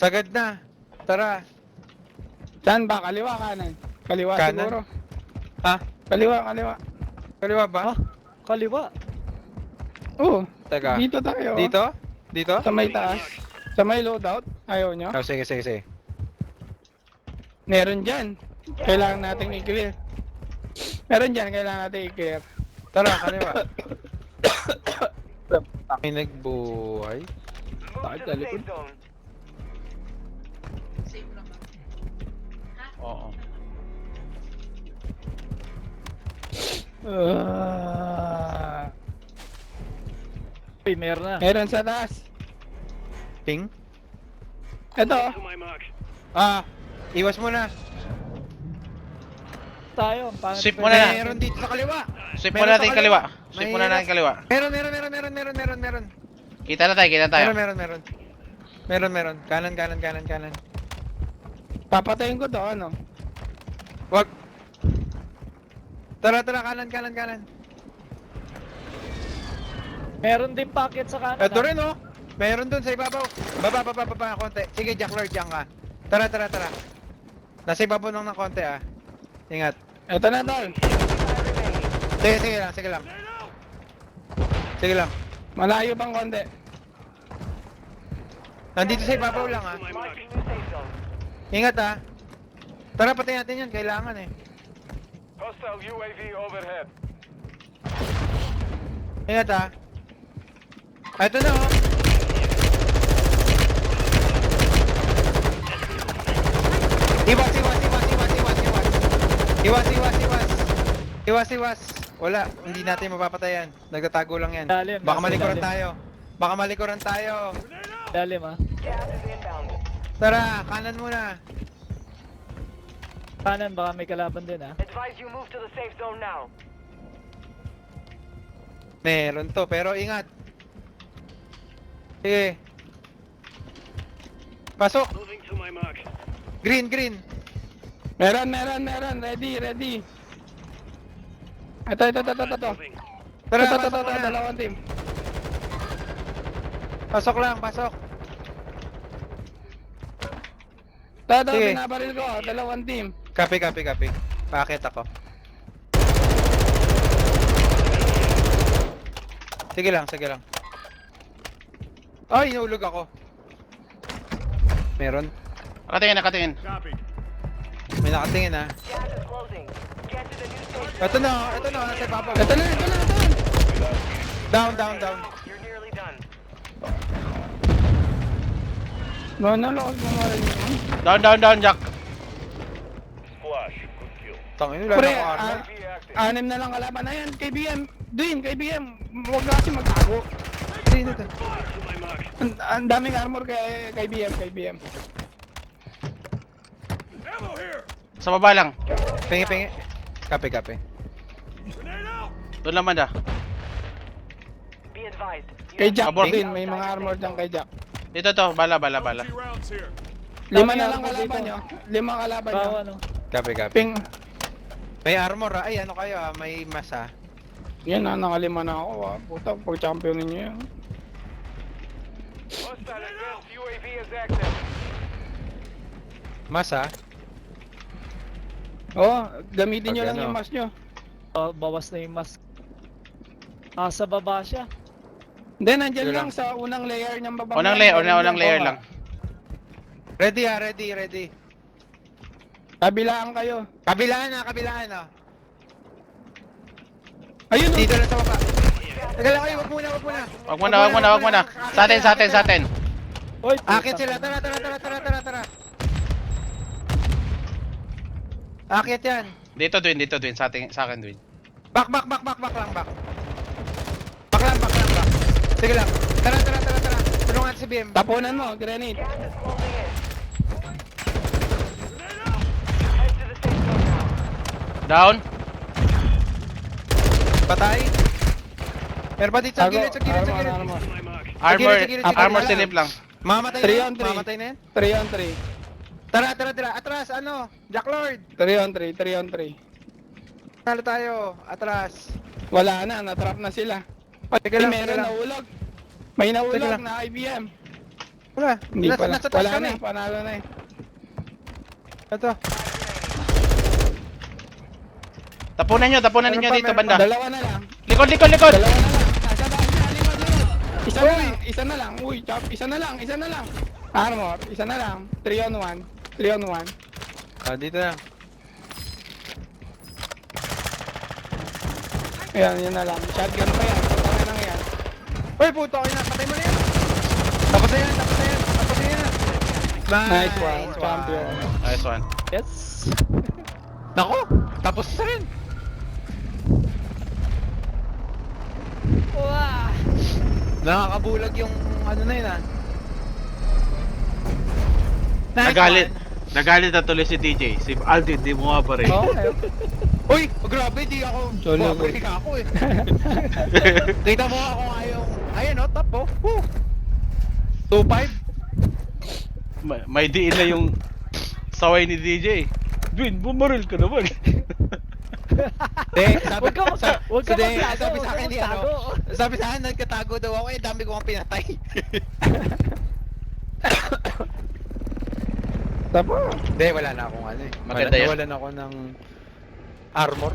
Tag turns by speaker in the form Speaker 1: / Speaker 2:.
Speaker 1: Sagad na. Tara.
Speaker 2: Saan ba? Kaliwa, kanan? Kaliwa
Speaker 1: Kanan?
Speaker 2: siguro.
Speaker 1: Ha?
Speaker 2: Kaliwa, kaliwa.
Speaker 1: Kaliwa ba?
Speaker 3: Ah, kaliwa.
Speaker 2: Oo.
Speaker 1: Teka.
Speaker 2: Dito tayo.
Speaker 1: Dito? Dito?
Speaker 2: Sa may taas. Sa may loadout. Ayaw nyo?
Speaker 1: Oh, sige, sige, sige.
Speaker 2: Meron dyan. Kailangan natin i-clear. Meron dyan, kailangan natin i-clear.
Speaker 1: Tara, kaliwa. May nagbuhay.
Speaker 2: Bakit sa likod?
Speaker 1: Oo.
Speaker 3: Uy, meron na.
Speaker 2: Meron sa taas.
Speaker 1: Ping?
Speaker 2: Ito.
Speaker 1: Ah, iwas mo na.
Speaker 3: Tayo, ang pangit.
Speaker 4: Sweep mo na.
Speaker 1: Meron dito sa kaliwa.
Speaker 4: Sweep
Speaker 1: Meron
Speaker 4: muna natin
Speaker 1: sa
Speaker 4: yung kaliwa.
Speaker 1: kaliwa.
Speaker 4: Sweep muna natin yung kaliwa.
Speaker 1: Meron.
Speaker 4: Kita na tayo, kita tayo.
Speaker 1: Meron. Kanan.
Speaker 2: Papatayin ko to, ano?
Speaker 1: Wag. Tara, kanan.
Speaker 3: Meron din packet sa kanan.
Speaker 1: Ito rin, oh. Meron dun sa ibabaw. Baba, konti. Sige, Jack Lord, diyan ka. Tara. Nasa ibabaw ng konti, ah. Ingat.
Speaker 2: Ito na, tol.
Speaker 1: Sige lang.
Speaker 2: Malayo pang konti.
Speaker 1: Nandito sa ibabaw lang, ah. Ingat, ah. Tara, patayin natin yan. Kailangan, eh.
Speaker 5: Hostile UAV overhead.
Speaker 1: Ingat, ah. Ito na, oh. Iwas. Wala, hindi natin mapapatayan. Nagtatago lang yan.
Speaker 3: Lalim,
Speaker 1: Baka
Speaker 3: nasa
Speaker 1: malikuran tayo.
Speaker 3: Lalim, ah.
Speaker 1: Tara, kanan muna.
Speaker 3: Kanan, baka may kalaban din, ah.
Speaker 5: Advise you move to the safe zone now.
Speaker 1: Meron to, pero ingat. Sige. Pasok.
Speaker 5: Moving to my mark.
Speaker 1: Green.
Speaker 2: Meron. Ready. Ito.
Speaker 5: Moving.
Speaker 1: Tara,
Speaker 2: Ito,
Speaker 1: pasok muna.
Speaker 2: dalawang team.
Speaker 1: Pasok lang.
Speaker 2: Ito,
Speaker 1: Sige.
Speaker 2: binabaril ko. Dalawang team.
Speaker 1: Copy. Bakit ako? Sige lang. Ay, inulog ako. Meron?
Speaker 4: Nakatingin.
Speaker 1: May nakatingin, ah.
Speaker 5: Gas is closing. Get to the new safe
Speaker 1: Ito na, nasa ibabaw.
Speaker 2: Ito na.
Speaker 1: Down.
Speaker 5: You're nearly done.
Speaker 2: Lakas mo marin yun.
Speaker 4: Down, Jack.
Speaker 5: Splash. Good kill.
Speaker 1: Tangin, wala
Speaker 2: Pre,
Speaker 1: na ako armor.
Speaker 5: UAV active.
Speaker 2: anim na lang kalaban na yan. KBM. Duin, KBM. Huwag na kasi magtago.
Speaker 1: Sino to?
Speaker 5: To my mark.
Speaker 2: Ang daming armor kay KBM.
Speaker 4: Sa baba lang.
Speaker 1: Pingi. Copy.
Speaker 4: Doon naman dah.
Speaker 5: Be advised.
Speaker 2: Kay Jack
Speaker 4: Abort.
Speaker 2: din. May mga armor dyan kay Jack.
Speaker 4: Dito to, bala.
Speaker 2: Lima na lang
Speaker 3: armor
Speaker 2: kalaban
Speaker 3: dito.
Speaker 2: nyo. Lima kalaban nyo.
Speaker 3: Bawa, no.
Speaker 1: Copy.
Speaker 2: Ping.
Speaker 1: May armor, ah. Ay, ano kayo, ah. May masa.
Speaker 2: Yan na, nakalima na ako. Puta, pag champion ninyo yan.
Speaker 5: Hostile advanced UAV is active.
Speaker 1: Masa?
Speaker 2: Oo, gamitin nyo
Speaker 1: Pag
Speaker 2: lang
Speaker 1: ano.
Speaker 2: yung mask nyo.
Speaker 3: Bawas na yung mask. Sa baba siya.
Speaker 2: Hindi, nandyan
Speaker 1: Sige
Speaker 2: lang
Speaker 1: lang.
Speaker 2: sa unang layer niyang baba.
Speaker 4: Unang layer lang.
Speaker 1: Ready, ah. Ready.
Speaker 2: Kabilaan kayo.
Speaker 1: Kabilaan, ah.
Speaker 2: Ayun, oh.
Speaker 1: Dito lang sa baba. Tagal lang kayo, wag muna.
Speaker 4: Wag muna. Sa atin.
Speaker 3: Uy,
Speaker 1: Akit sila, tara. Akit yan.
Speaker 4: Dito, Dwin. Sa akin, Dwin.
Speaker 1: Back lang, back. Back lang. Sige lang. Tara. Tulungan si BM.
Speaker 2: Tapunan mo, grenade.
Speaker 5: Gas is closing in. Head to the safe zone now.
Speaker 4: Down.
Speaker 1: Patay. Meron pa dito sa
Speaker 2: Tago,
Speaker 1: gilid.
Speaker 2: armor.
Speaker 5: To my mark.
Speaker 4: Armor silip lang.
Speaker 1: Mamatay
Speaker 2: 3
Speaker 1: na.
Speaker 2: on 3.
Speaker 1: Mamatay na yan.
Speaker 2: 3 on 3.
Speaker 1: Tara. Atras, ano? Jack Lord.
Speaker 2: 3 on 3.
Speaker 1: Talo tayo. Atras.
Speaker 2: Wala na, natrap na sila.
Speaker 1: Teka
Speaker 2: Ay,
Speaker 1: lang,
Speaker 2: meron
Speaker 1: teka lang.
Speaker 2: nahulog. May
Speaker 1: Teka
Speaker 2: nahulog
Speaker 1: lang.
Speaker 2: na IBM.
Speaker 1: Wala.
Speaker 2: Hindi pa
Speaker 1: Nasa taas
Speaker 2: Wala
Speaker 1: kami.
Speaker 2: na, panalo na eh.
Speaker 1: Ito.
Speaker 4: Tapunan
Speaker 1: Meron
Speaker 4: ninyo
Speaker 1: pa,
Speaker 4: dito
Speaker 1: meron
Speaker 4: banda.
Speaker 2: Dalawa na lang.
Speaker 4: Likod, likod, likod!
Speaker 2: Dalawa na lang. Nasa taas na, likod. Isa na lang. Uy, chop. Isa na lang. Armor, isa na lang. 3 on 1. 3 on 1.
Speaker 1: Ah, dito na.
Speaker 2: Ayan, yun na lang. Shotgun pa yan. Putangin lang yan.
Speaker 1: Uy, puto ko na. Patay mo na yan. Tapos na yan.
Speaker 2: Nice one, champion.
Speaker 4: Nice one.
Speaker 3: Yes.
Speaker 1: Nako, tapos na rin.
Speaker 3: Wow.
Speaker 1: Nakakabulag yung ano na yun ah.
Speaker 4: Nagalit na tuloy si TJ. Si Aldin, di mo pa rin.
Speaker 2: Okay.
Speaker 1: Uy, grabe, di ako.
Speaker 2: Solo
Speaker 1: Babalik ako eh. Kita mo ako nga yung, ayun oh, top oh. Woo. 2-5.
Speaker 4: May diin na yung saway ni DJ. Dwin, bumaril ka naman.
Speaker 1: Sabi
Speaker 3: Huwag ka
Speaker 1: Hindi,
Speaker 3: magtago,
Speaker 1: sabi sa
Speaker 3: huwag
Speaker 1: akin
Speaker 3: ka
Speaker 1: ni ano,
Speaker 3: magtago.
Speaker 1: sabi sa akin nagkatago daw ako eh, dami ko ang pinatay.
Speaker 2: Tapos.
Speaker 1: Hindi, wala na akong ano eh.
Speaker 4: Maganda yan.
Speaker 1: Nawalan ako ng armor.